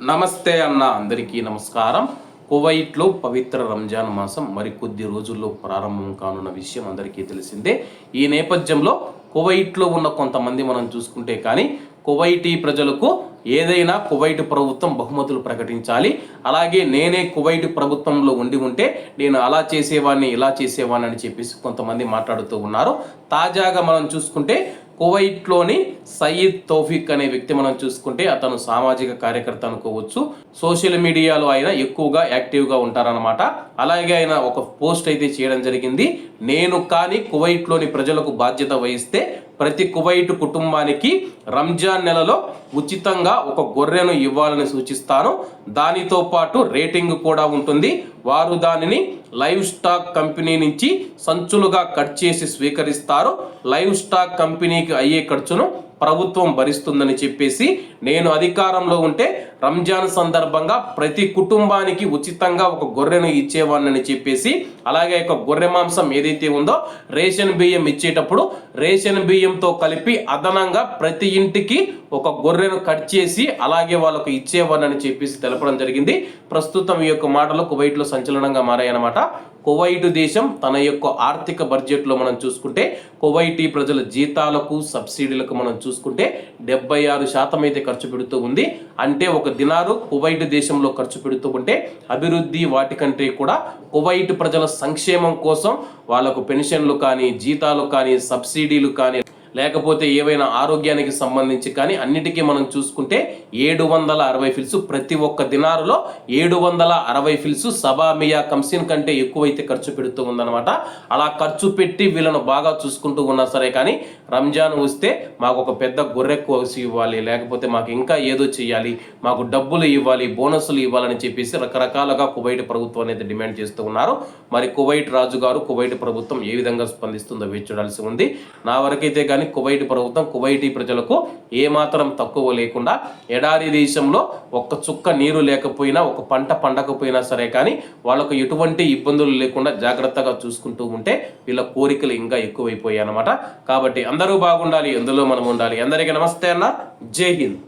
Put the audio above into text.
నమస్తే అన్న అందరికీ నమస్కారం. కువైట్లో పవిత్ర రంజాన్ మాసం మరికొద్ది రోజుల్లో ప్రారంభం కానున్న విషయం అందరికీ తెలిసిందే. ఈ నేపథ్యంలో కువైట్లో ఉన్న కొంతమంది మనం చూసుకుంటే కానీ కువైటీ ప్రజలకు ఏదైనా కువైట్ ప్రభుత్వం బహుమతులు ప్రకటించాలి, అలాగే నేనే కువైట్ ప్రభుత్వంలో ఉంటే నేను అలా చేసేవాడిని ఇలా చేసేవాడిని అని చెప్పేసి కొంతమంది మాట్లాడుతూ ఉన్నారు. తాజాగా మనం చూసుకుంటే కువైట్లోని సయీద్ తౌఫీక్ అనే వ్యక్తి మనం చూసుకుంటే అతను సామాజిక కార్యకర్త అనుకోవచ్చు. సోషల్ మీడియాలో ఆయన ఎక్కువగా యాక్టివ్గా ఉంటారనమాట. అలాగే ఆయన ఒక పోస్ట్ అయితే చేయడం జరిగింది. నేను కానీ కువైట్లోని ప్రజలకు బాధ్యత వహిస్తే ప్రతి కువైట్ కుటుంబానికి రంజాన్ నెలలో ఉచితంగా ఒక గొర్రెను ఇవ్వాలని సూచిస్తాను. దానితో పాటు రేటింగ్ కూడా ఉంటుంది. వారు దానిని లైవ్ స్టాక్ కంపెనీ నుంచి సంచులుగా కట్ చేసి స్వీకరిస్తారు. లైవ్ స్టాక్ కంపెనీకి అయ్యే ఖర్చును ప్రభుత్వం భరిస్తుందని చెప్పేసి, నేను అధికారంలో ఉంటే రంజాన్ సందర్భంగా ప్రతి కుటుంబానికి ఉచితంగా ఒక గొర్రెను ఇచ్చేవాడిని చెప్పేసి, అలాగే ఒక గొర్రె మాంసం ఏదైతే ఉందో రేషన్ బియ్యం ఇచ్చేటప్పుడు రేషన్ బియ్యంతో కలిపి అదనంగా ప్రతి ఇంటికి ఒక గొర్రెను కట్ చేసి అలాగే వాళ్ళకు ఇచ్చేవాడిని చెప్పేసి తెలపడం జరిగింది. ప్రస్తుతం ఈ యొక్క మాటలు కువైట్లో సంచలనంగా మారాయన్నమాట. కువైట్ దేశం తన యొక్క ఆర్థిక బడ్జెట్లో మనం చూసుకుంటే కువైటీ ప్రజల జీతాలకు సబ్సిడీలకు మనం చూసుకుంటే 76% అయితే ఖర్చు పెడుతూ ఉంది. అంటే ఒక దినారు కువైట్ దేశంలో ఖర్చు పెడుతూ ఉంటే అభివృద్ధి వాటికంటే కూడా కువైట్ ప్రజల సంక్షేమం కోసం వాళ్ళకు పెన్షన్లు కానీ, జీతాలు కానీ, సబ్సిడీలు కానీ, లేకపోతే ఏవైనా ఆరోగ్యానికి సంబంధించి కానీ అన్నిటికీ మనం చూసుకుంటే 760 ఫిల్స్, ప్రతి ఒక్క దినారులో 760 ఫిల్స్ సబామియా కంసిన్ కంటే ఎక్కువైతే ఖర్చు పెడుతూ ఉందన్నమాట. అలా ఖర్చు పెట్టి వీళ్ళను బాగా చూసుకుంటూ ఉన్నా సరే కానీ రంజాన్ వస్తే మాకు ఒక పెద్ద గొర్రె కోసి ఇవ్వాలి, లేకపోతే మాకు ఇంకా ఏదో చేయాలి, మాకు డబ్బులు ఇవ్వాలి, బోనస్లు ఇవ్వాలని చెప్పేసి రకరకాలుగా కువైట్ ప్రభుత్వం అనేది డిమాండ్ చేస్తూ ఉన్నారు. మరి కువైట్ రాజు గారు, కువైట్ ప్రభుత్వం ఏ విధంగా స్పందిస్తుందో వేచి చూడాల్సి ఉంది. నా వరకైతే కానీ కువైట్ ప్రభుత్వం కువైటీ ప్రజలకు ఏమాత్రం తక్కువ లేకుండా, ఎడారి దేశంలో ఒక్క చుక్క నీరు లేకపోయినా, ఒక పంట పండకపోయినా సరే కానీ వాళ్ళకు ఎటువంటి ఇబ్బందులు లేకుండా జాగ్రత్తగా చూసుకుంటూ ఉంటే వీళ్ళ కోరికలు ఇంకా ఎక్కువైపోయాయి అన్నమాట. కాబట్టి అందరూ బాగుండాలి, అందులో మనం ఉండాలి. అందరికీ నమస్తే అన్న. జై హింద్.